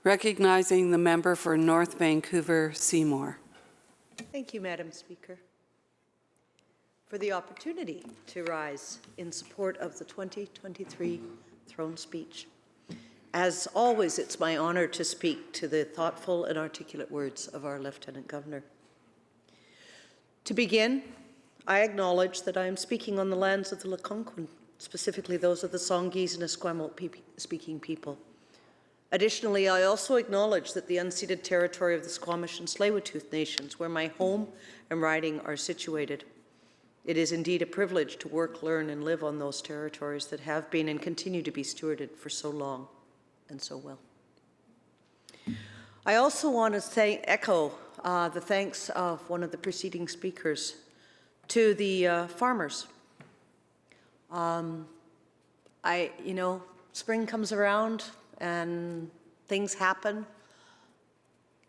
Recognizing the member for North Vancouver, Seymour. Thank you, Madam Speaker, for the opportunity to rise in support of the 2023 throne speech. As always, it's my honour to speak to the thoughtful and articulate words of our Lieutenant Governor. To begin, I acknowledge that I am speaking on the lands of the Lekwungen, specifically those of the Songhees and Esquimalt-speaking people. Additionally, I also acknowledge that the unceded territory of the Squamish and Tsleil-Waututh nations, where my home and riding are situated. It is indeed a privilege to work, learn, and live on those territories that have been and continue to be stewarded for so long and so well. I also want to echo the thanks of one of the preceding speakers to the farmers. Spring comes around and things happen,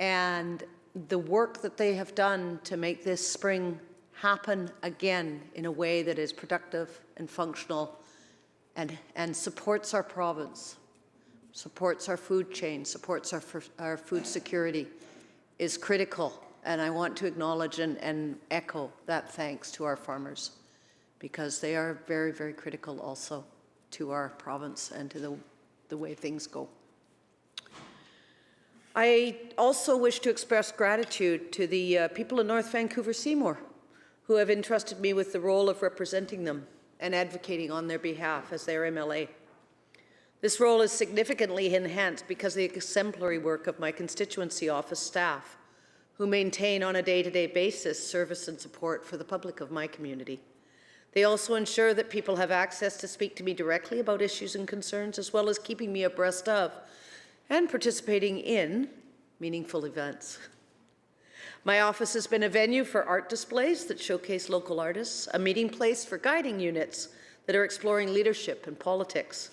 and the work that they have done to make this spring happen again in a way that is productive and functional and supports our province, supports our food chain, supports our food security is critical. And I want to acknowledge and echo that thanks to our farmers, because they are very, very critical also to our province and to the way things go. I also wish to express gratitude to the people in North Vancouver, Seymour, who have entrusted me with the role of representing them and advocating on their behalf as their MLA. This role is significantly enhanced because of the exemplary work of my constituency office staff, who maintain on a day-to-day basis service and support for the public of my community. They also ensure that people have access to speak to me directly about issues and concerns, as well as keeping me abreast of and participating in meaningful events. My office has been a venue for art displays that showcase local artists, a meeting place for guiding units that are exploring leadership and politics,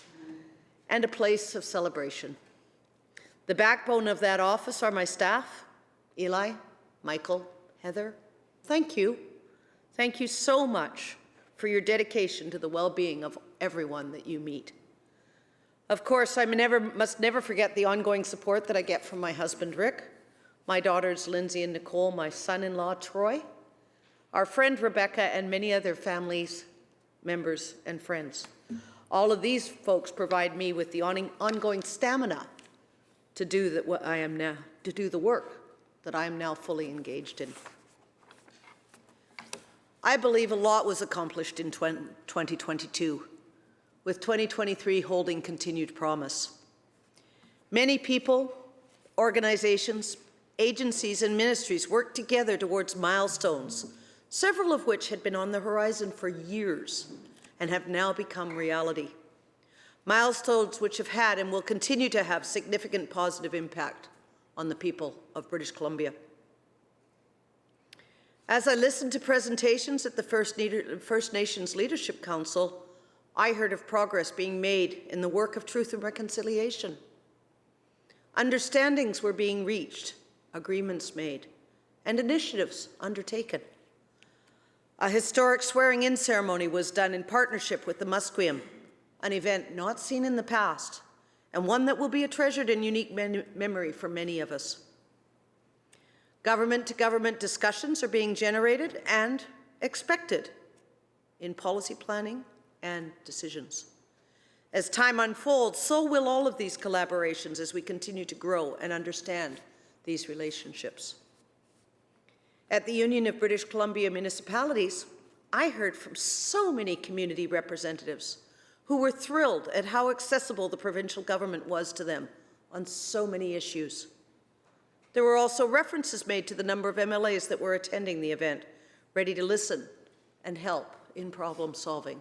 and a place of celebration. The backbone of that office are my staff, Eli, Michael, Heather. Thank you. Thank you so much for your dedication to the well-being of everyone that you meet. Of course, I must never forget the ongoing support that I get from my husband, Rick, my daughters, Lindsay and Nicole, my son-in-law, Troy, our friend, Rebecca, and many other families, members, and friends. All of these folks provide me with the ongoing stamina to do the work that I am now fully engaged in. I believe a lot was accomplished in 2022, with 2023 holding continued promise. Many people, organizations, agencies, and ministries worked together towards milestones, several of which had been on the horizon for years and have now become reality. Milestones which have had and will continue to have significant positive impact on the people of British Columbia. As I listened to presentations at the First Nations Leadership Council, I heard of progress being made in the work of truth and reconciliation. Understandings were being reached, agreements made, and initiatives undertaken. A historic swearing-in ceremony was done in partnership with the Musqueam, an event not seen in the past, and one that will be a treasured and unique memory for many of us. Government-to-government discussions are being generated and expected in policy planning and decisions. As time unfolds, so will all of these collaborations as we continue to grow and understand these relationships. At the Union of British Columbia Municipalities, I heard from so many community representatives who were thrilled at how accessible the provincial government was to them on so many issues. There were also references made to the number of MLAs that were attending the event, ready to listen and help in problem solving,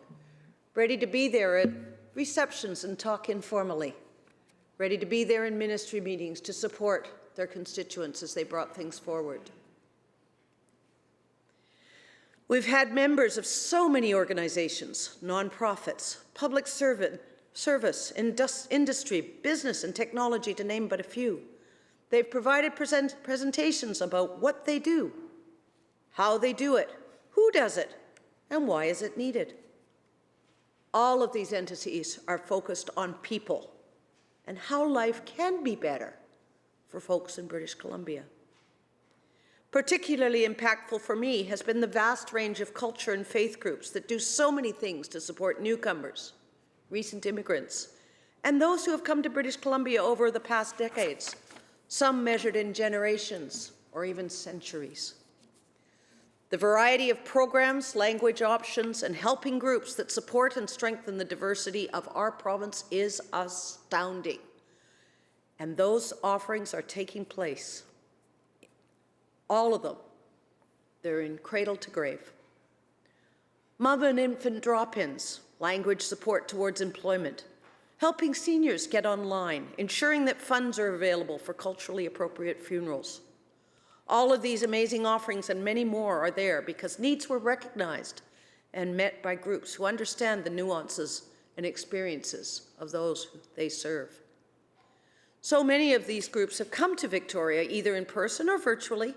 ready to be there at receptions and talk informally, ready to be there in ministry meetings to support their constituents as they brought things forward. We've had members of so many organizations, nonprofits, public service, industry, business, and technology, to name but a few. They've provided presentations about what they do, how they do it, who does it, and why is it needed. All of these entities are focused on people and how life can be better for folks in British Columbia. Particularly impactful for me has been the vast range of culture and faith groups that do so many things to support newcomers, recent immigrants, and those who have come to British Columbia over the past decades, some measured in generations or even centuries. The variety of programs, language options, and helping groups that support and strengthen the diversity of our province is astounding. And those offerings are taking place. All of them. They're in cradle to grave. Mother and infant drop-ins, language support towards employment, helping seniors get online, ensuring that funds are available for culturally appropriate funerals. All of these amazing offerings and many more are there because needs were recognized and met by groups who understand the nuances and experiences of those they serve. So many of these groups have come to Victoria, either in person or virtually,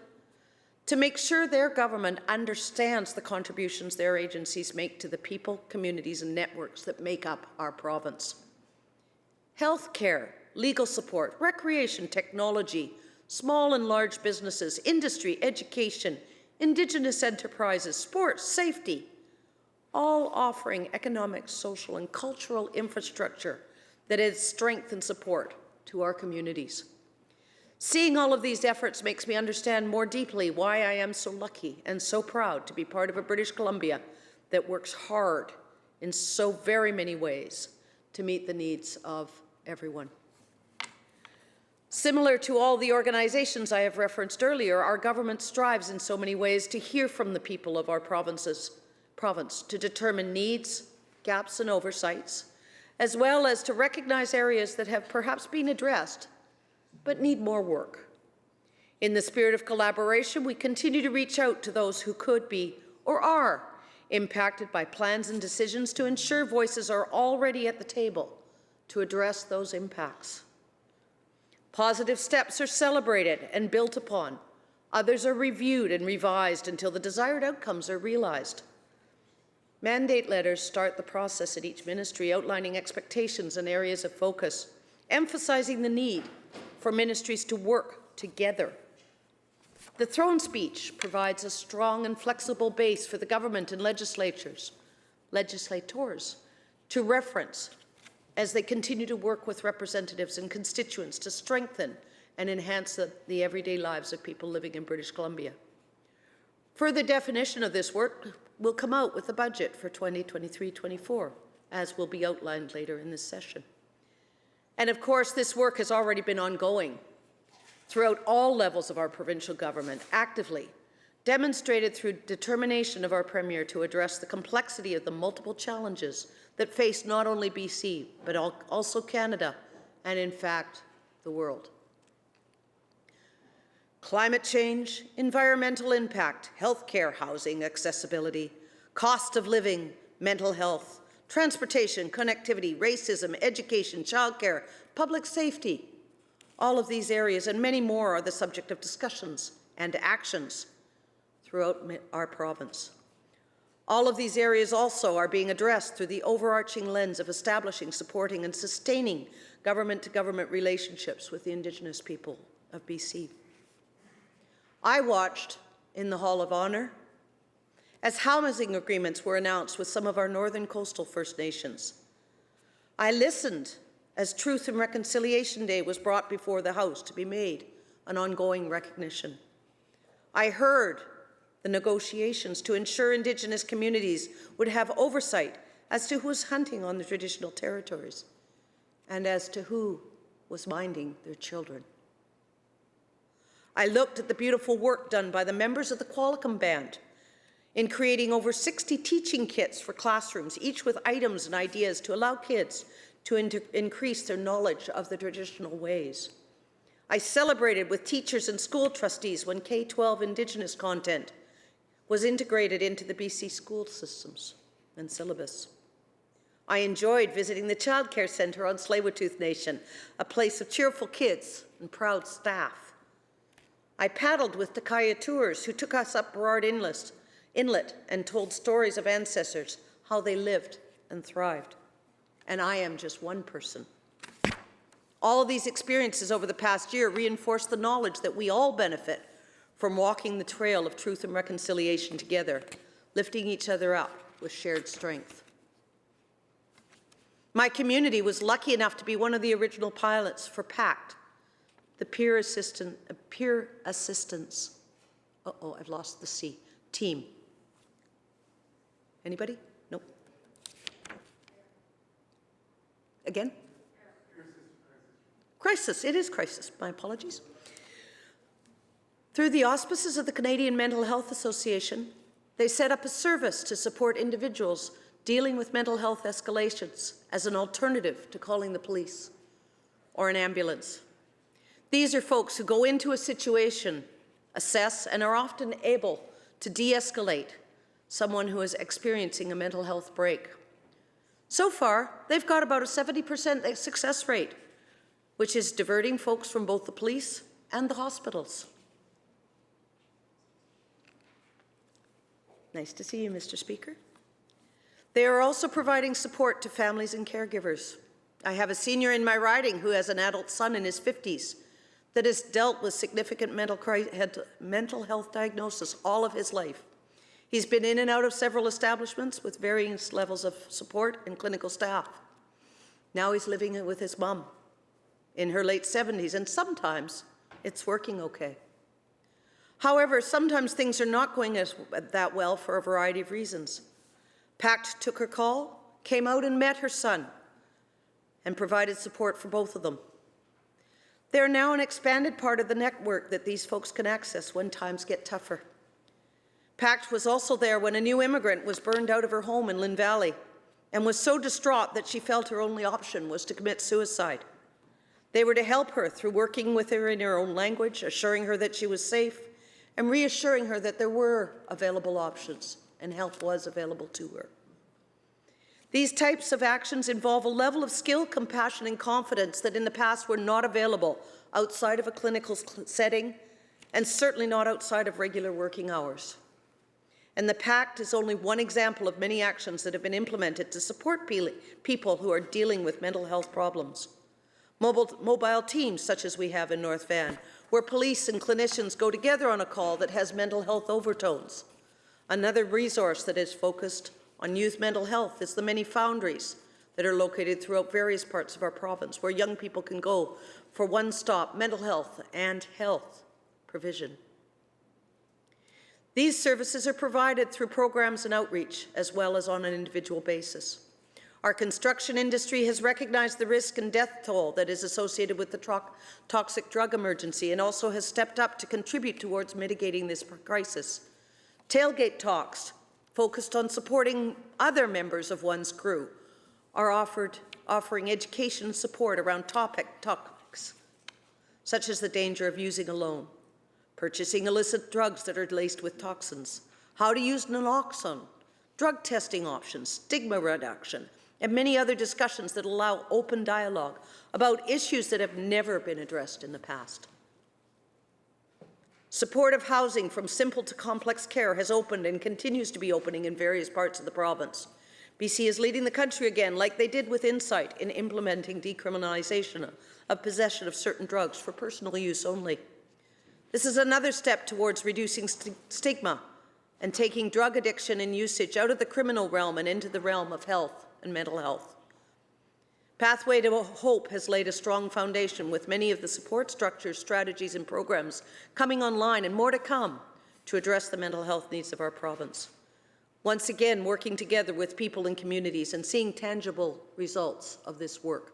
to make sure their government understands the contributions their agencies make to the people, communities, and networks that make up our province. Healthcare, legal support, recreation, technology, small and large businesses, industry, education, Indigenous enterprises, sports, safety, all offering economic, social, and cultural infrastructure that adds strength and support to our communities. Seeing all of these efforts makes me understand more deeply why I am so lucky and so proud to be part of a British Columbia that works hard in so very many ways to meet the needs of everyone. Similar to all the organizations I have referenced earlier, our government strives in so many ways to hear from the people of our province to determine needs, gaps, and oversights, as well as to recognize areas that have perhaps been addressed but need more work. In the spirit of collaboration, we continue to reach out to those who could be or are impacted by plans and decisions to ensure voices are already at the table to address those impacts. Positive steps are celebrated and built upon. Others are reviewed and revised until the desired outcomes are realized. Mandate letters start the process at each ministry, outlining expectations and areas of focus, emphasizing the need for ministries to work together. The throne speech provides a strong and flexible base for the government and legislators to reference as they continue to work with representatives and constituents to strengthen and enhance the everyday lives of people living in British Columbia. Further definition of this work will come out with the budget for 2023-24, as will be outlined later in this session. And of course, this work has already been ongoing throughout all levels of our provincial government, actively demonstrated through determination of our Premier to address the complexity of the multiple challenges that face not only BC, but also Canada, and in fact, the world. Climate change, environmental impact, healthcare, housing, accessibility, cost of living, mental health, transportation, connectivity, racism, education, childcare, public safety. All of these areas and many more are the subject of discussions and actions throughout our province. All of these areas also are being addressed through the overarching lens of establishing, supporting, and sustaining government-to-government relationships with the Indigenous people of BC. I watched in the Hall of Honour as housing agreements were announced with some of our northern coastal First Nations. I listened as Truth and Reconciliation Day was brought before the House to be made an ongoing recognition. I heard the negotiations to ensure Indigenous communities would have oversight as to who was hunting on the traditional territories and as to who was minding their children. I looked at the beautiful work done by the members of the Qualicum Band in creating over 60 teaching kits for classrooms, each with items and ideas to allow kids to increase their knowledge of the traditional ways. I celebrated with teachers and school trustees when K-12 Indigenous content was integrated into the BC school systems and syllabus. I enjoyed visiting the Childcare Centre on Tsleil-Waututh Nation, a place of cheerful kids and proud staff. I paddled with Takaya Tours, who took us up Burrard Inlet and told stories of ancestors, how they lived and thrived. And I am just one person. All of these experiences over the past year reinforce the knowledge that we all benefit from walking the trail of truth and reconciliation together, lifting each other up with shared strength. My community was lucky enough to be one of the original pilots for PACT, the peer assistance, I've lost the C, team. Anybody? Nope. Again? Crisis, it is crisis, my apologies. Through the auspices of the Canadian Mental Health Association, they set up a service to support individuals dealing with mental health escalations as an alternative to calling the police or an ambulance. These are folks who go into a situation, assess, and are often able to de-escalate someone who is experiencing a mental health break. So far, they've got about a 70% success rate, which is diverting folks from both the police and the hospitals. Nice to see you, Mr. Speaker. They are also providing support to families and caregivers. I have a senior in my riding who has an adult son in his 50s that has dealt with significant mental health diagnosis all of his life. He's been in and out of several establishments with varying levels of support and clinical staff. Now he's living with his mom in her late 70s, and sometimes it's working okay. However, sometimes things are not going that well for a variety of reasons. PACT took her call, came out and met her son, and provided support for both of them. They're now an expanded part of the network that these folks can access when times get tougher. PACT was also there when a new immigrant was burned out of her home in Lynn Valley and was so distraught that she felt her only option was to commit suicide. They were to help her through working with her in her own language, assuring her that she was safe, and reassuring her that there were available options and help was available to her. These types of actions involve a level of skill, compassion, and confidence that in the past were not available outside of a clinical setting, and certainly not outside of regular working hours. And the PACT is only one example of many actions that have been implemented to support people who are dealing with mental health problems. Mobile teams, such as we have in North Van, where police and clinicians go together on a call that has mental health overtones. Another resource that is focused on youth mental health is the many foundries that are located throughout various parts of our province, where young people can go for one-stop mental health and health provision. These services are provided through programs and outreach, as well as on an individual basis. Our construction industry has recognized the risk and death toll that is associated with the toxic drug emergency and also has stepped up to contribute towards mitigating this crisis. Tailgate talks, focused on supporting other members of one's crew, are offering education and support around topics such as the danger of using alone, purchasing illicit drugs that are laced with toxins, how to use naloxone, drug testing options, stigma reduction, and many other discussions that allow open dialogue about issues that have never been addressed in the past. Supportive housing from simple to complex care has opened and continues to be opening in various parts of the province. BC is leading the country again, like they did with Insight, in implementing decriminalization of possession of certain drugs for personal use only. This is another step towards reducing stigma and taking drug addiction and usage out of the criminal realm and into the realm of health and mental health. Pathway to Hope has laid a strong foundation with many of the support structures, strategies, and programs coming online and more to come to address the mental health needs of our province. Once again, working together with people and communities and seeing tangible results of this work.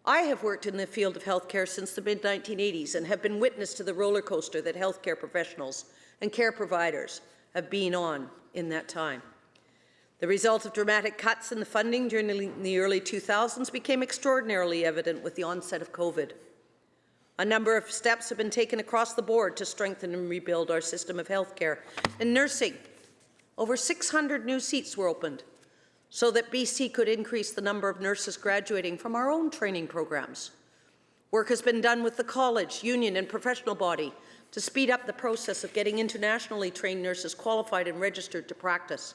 I have worked in the field of healthcare since the mid-1980s and have been witness to the roller coaster that healthcare professionals and care providers have been on in that time. The result of dramatic cuts in the funding during the early 2000s became extraordinarily evident with the onset of COVID. A number of steps have been taken across the board to strengthen and rebuild our system of healthcare. In nursing, over 600 new seats were opened so that BC could increase the number of nurses graduating from our own training programs. Work has been done with the college, union, and professional body to speed up the process of getting internationally trained nurses qualified and registered to practice.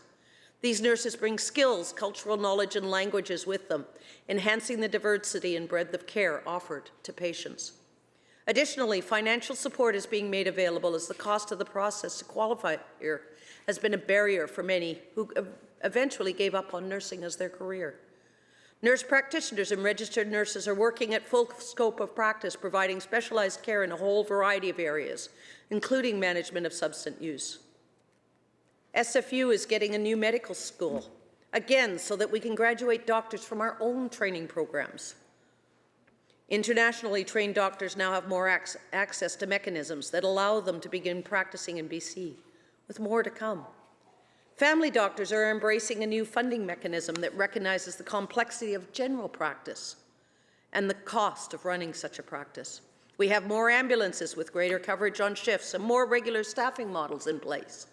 These nurses bring skills, cultural knowledge, and languages with them, enhancing the diversity and breadth of care offered to patients. Additionally, financial support is being made available as the cost of the process to qualify here has been a barrier for many who eventually gave up on nursing as their career. Nurse practitioners and registered nurses are working at full scope of practice, providing specialized care in a whole variety of areas, including management of substance use. SFU is getting a new medical school, again, so that we can graduate doctors from our own training programs. Internationally trained doctors now have more access to mechanisms that allow them to begin practicing in BC, with more to come. Family doctors are embracing a new funding mechanism that recognizes the complexity of general practice and the cost of running such a practice. We have more ambulances with greater coverage on shifts and more regular staffing models in place.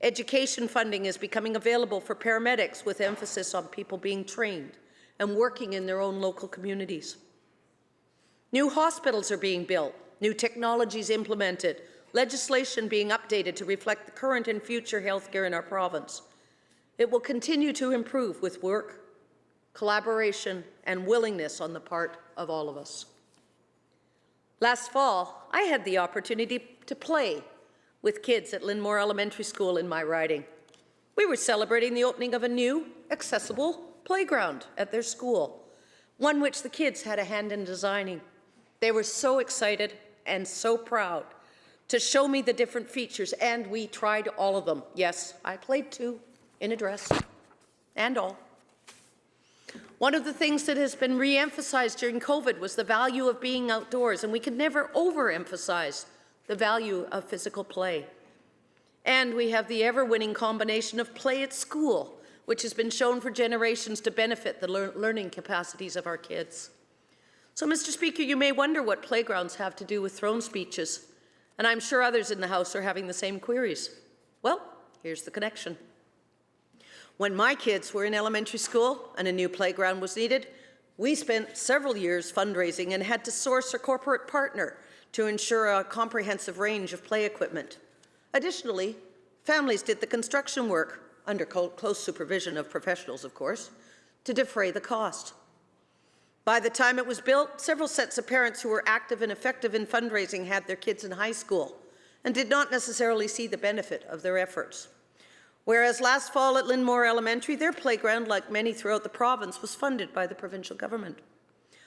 Education funding is becoming available for paramedics with emphasis on people being trained and working in their own local communities. New hospitals are being built, new technologies implemented, legislation being updated to reflect the current and future healthcare in our province. It will continue to improve with work, collaboration, and willingness on the part of all of us. Last fall, I had the opportunity to play with kids at Linmore Elementary School in my riding. We were celebrating the opening of a new, accessible playground at their school, one which the kids had a hand in designing. They were so excited and so proud to show me the different features, and we tried all of them. Yes, I played too, in a dress, and all. One of the things that has been re-emphasized during COVID was the value of being outdoors, and we could never overemphasize the value of physical play. And we have the ever-winning combination of play at school, which has been shown for generations to benefit the learning capacities of our kids. So, Mr. Speaker, you may wonder what playgrounds have to do with throne speeches, and I'm sure others in the House are having the same queries. Well, here's the connection. When my kids were in elementary school and a new playground was needed, we spent several years fundraising and had to source a corporate partner to ensure a comprehensive range of play equipment. Additionally, families did the construction work, under close supervision of professionals, of course, to defray the cost. By the time it was built, several sets of parents who were active and effective in fundraising had their kids in high school and did not necessarily see the benefit of their efforts. Whereas last fall at Linmore Elementary, their playground, like many throughout the province, was funded by the provincial government.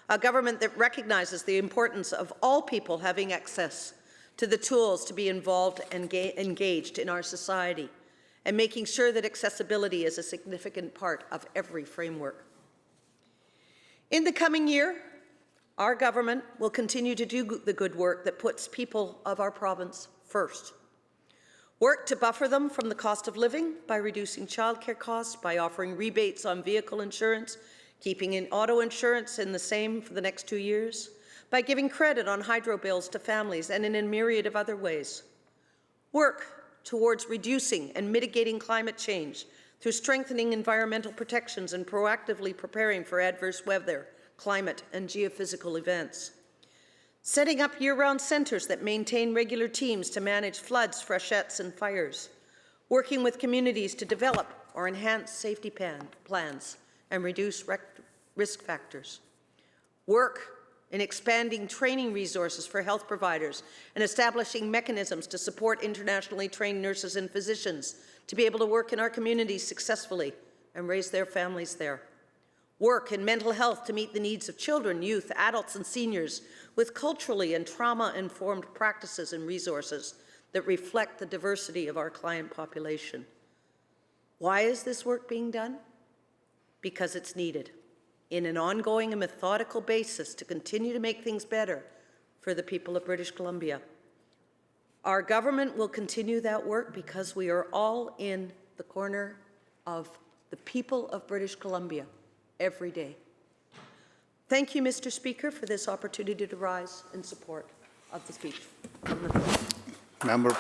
A government that recognizes the importance of all people having access to the tools to be involved and engaged in our society, and making sure that accessibility is a significant part of every framework. In the coming year, our government will continue to do the good work that puts people of our province first. Work to buffer them from the cost of living by reducing childcare costs, by offering rebates on vehicle insurance, keeping in auto insurance in the same for the next 2 years, by giving credit on hydro bills to families, and in a myriad of other ways. Work towards reducing and mitigating climate change through strengthening environmental protections and proactively preparing for adverse weather, climate, and geophysical events. Setting up year-round centres that maintain regular teams to manage floods, freshets, and fires. Working with communities to develop or enhance safety plans and reduce risk factors. Work in expanding training resources for health providers and establishing mechanisms to support internationally trained nurses and physicians to be able to work in our communities successfully and raise their families there. Work in mental health to meet the needs of children, youth, adults, and seniors with culturally and trauma-informed practices and resources that reflect the diversity of our client population. Why is this work being done? Because it's needed in an ongoing and methodical basis to continue to make things better for the people of British Columbia. Our government will continue that work because we are all in the corner of the people of British Columbia every day. Thank you, Mr. Speaker, for this opportunity to rise in support of the speech. Member